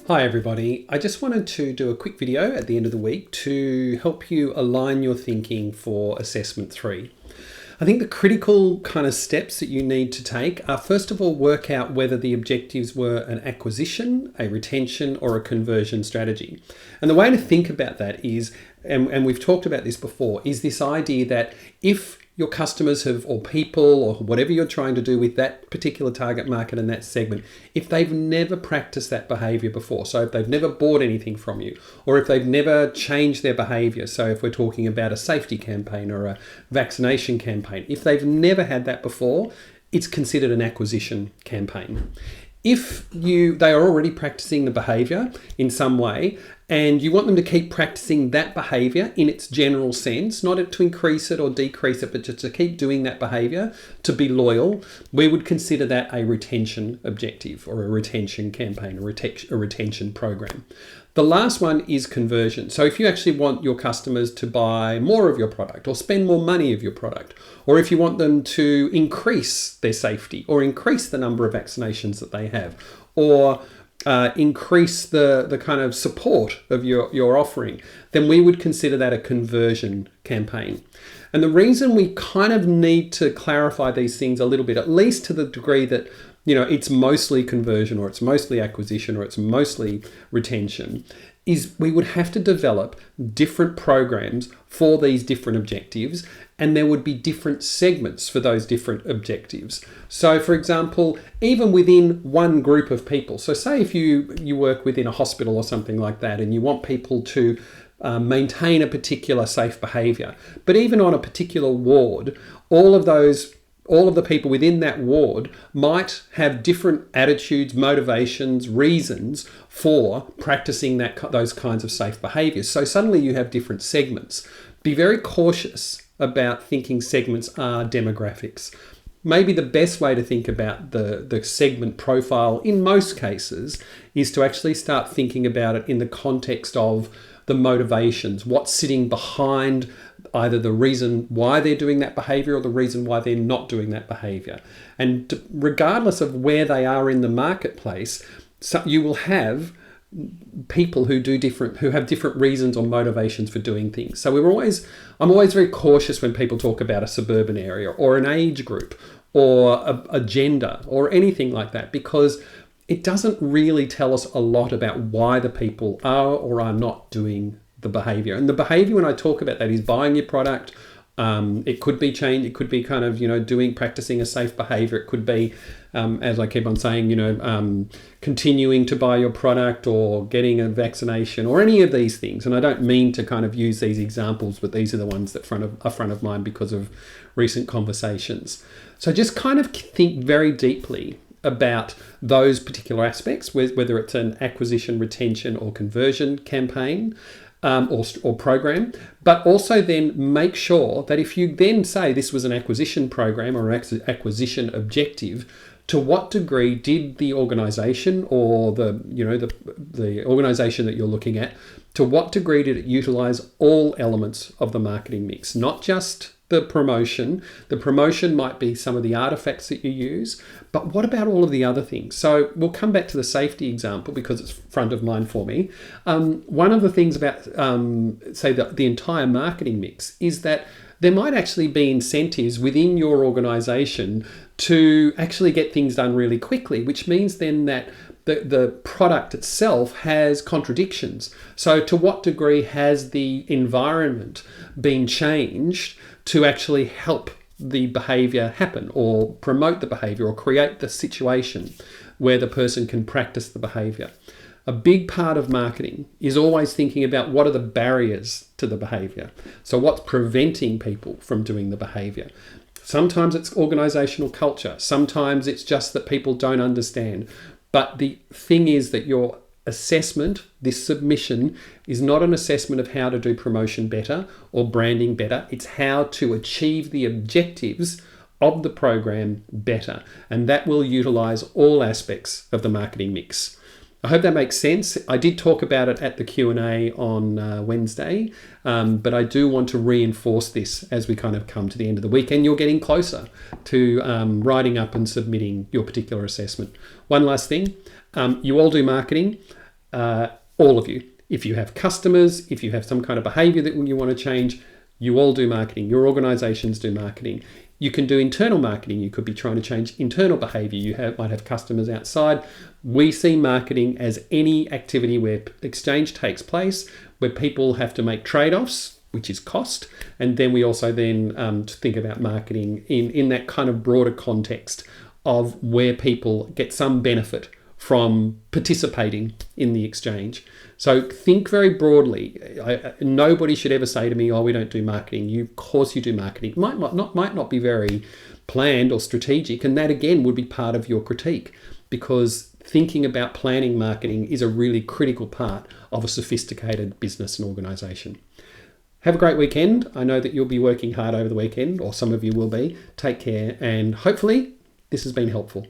Hi everybody, I just wanted to do a quick video at the end of the week to help you align your thinking for Assessment 3. I think the critical kind of steps that you need to take are, first of all, work out whether the objectives were an acquisition, a retention, or a conversion strategy. And the way to think about that is, and we've talked about this before, is this idea that if your customers have, or people, or whatever you're trying to do with that particular target market and that segment, if they've never practiced that behavior before, so if they've never bought anything from you, or if they've never changed their behavior, so if we're talking about a safety campaign or a vaccination campaign, if they've never had that before, it's considered an acquisition campaign. If they are already practicing the behavior in some way, and you want them to keep practicing that behavior in its general sense, not to increase it or decrease it, but just to keep doing that behavior, to be loyal, we would consider that a retention objective or a retention campaign, a retention program. The last one is conversion. So if you actually want your customers to buy more of your product or spend more money of your product, or if you want them to increase their safety or increase the number of vaccinations that they have, or increase the kind of support of your offering, then we would consider that a conversion campaign. And the reason we kind of need to clarify these things a little bit, at least to the degree that it's mostly conversion or it's mostly acquisition or it's mostly retention, is we would have to develop different programs for these different objectives, and there would be different segments for those different objectives. So for example, even within one group of people, so say if you work within a hospital or something like that and you want people to maintain a particular safe behavior, but even on a particular ward, all of the people within that ward might have different attitudes, motivations, reasons for practicing those kinds of safe behaviors. So suddenly you have different segments. Be very cautious about thinking segments are demographics. Maybe the best way to think about the segment profile in most cases is to actually start thinking about it in the context of the motivations, what's sitting behind either the reason why they're doing that behavior or the reason why they're not doing that behavior. And regardless of where they are in the marketplace, you will have people who have different reasons or motivations for doing things. So I'm always very cautious when people talk about a suburban area or an age group or a gender or anything like that, because it doesn't really tell us a lot about why the people are or are not doing the behavior. And the behavior, when I talk about that, is buying your product. It could be change. It could be kind of, practicing a safe behavior. It could be, as I keep on saying, continuing to buy your product or getting a vaccination or any of these things. And I don't mean to kind of use these examples, but these are the ones that are front of mind because of recent conversations. So just kind of think very deeply about those particular aspects, whether it's an acquisition, retention, or conversion campaign or program, but also then make sure that if you then say this was an acquisition program or an acquisition objective, to what degree did the organization or the organization that you're looking at, to what degree did it utilize all elements of the marketing mix, not just the promotion? The promotion might be some of the artifacts that you use, but what about all of the other things? So we'll come back to the safety example because it's front of mind for me. One of the things about, say, the entire marketing mix is that there might actually be incentives within your organization to actually get things done really quickly, which means then that the product itself has contradictions. So to what degree has the environment been changed to actually help the behavior happen or promote the behavior or create the situation where the person can practice the behavior? A big part of marketing is always thinking about what are the barriers to the behavior. So what's preventing people from doing the behavior? Sometimes it's organizational culture. Sometimes it's just that people don't understand. But the thing is that your assessment, this submission, is not an assessment of how to do promotion better or branding better. It's how to achieve the objectives of the program better. And that will utilize all aspects of the marketing mix. I hope that makes sense. I did talk about it at the Q&A on Wednesday, but I do want to reinforce this as we kind of come to the end of the week and you're getting closer to writing up and submitting your particular assessment. One last thing, you all do marketing. all of you. If you have customers, if you have some kind of behavior that you want to change, you all do marketing. Your organizations do marketing. You can do internal marketing. You could be trying to change internal behavior. You might have customers outside. We see marketing as any activity where exchange takes place, where people have to make trade-offs, which is cost. And then we also think about marketing in that kind of broader context of where people get some benefit from participating in the exchange. So think very broadly. Nobody should ever say to me, "Oh, we don't do marketing." Of course you do marketing. It might not be very planned or strategic, and that again would be part of your critique, because thinking about planning marketing is a really critical part of a sophisticated business and organization. Have a great weekend. I know that you'll be working hard over the weekend, or some of you will be. Take care, and hopefully this has been helpful.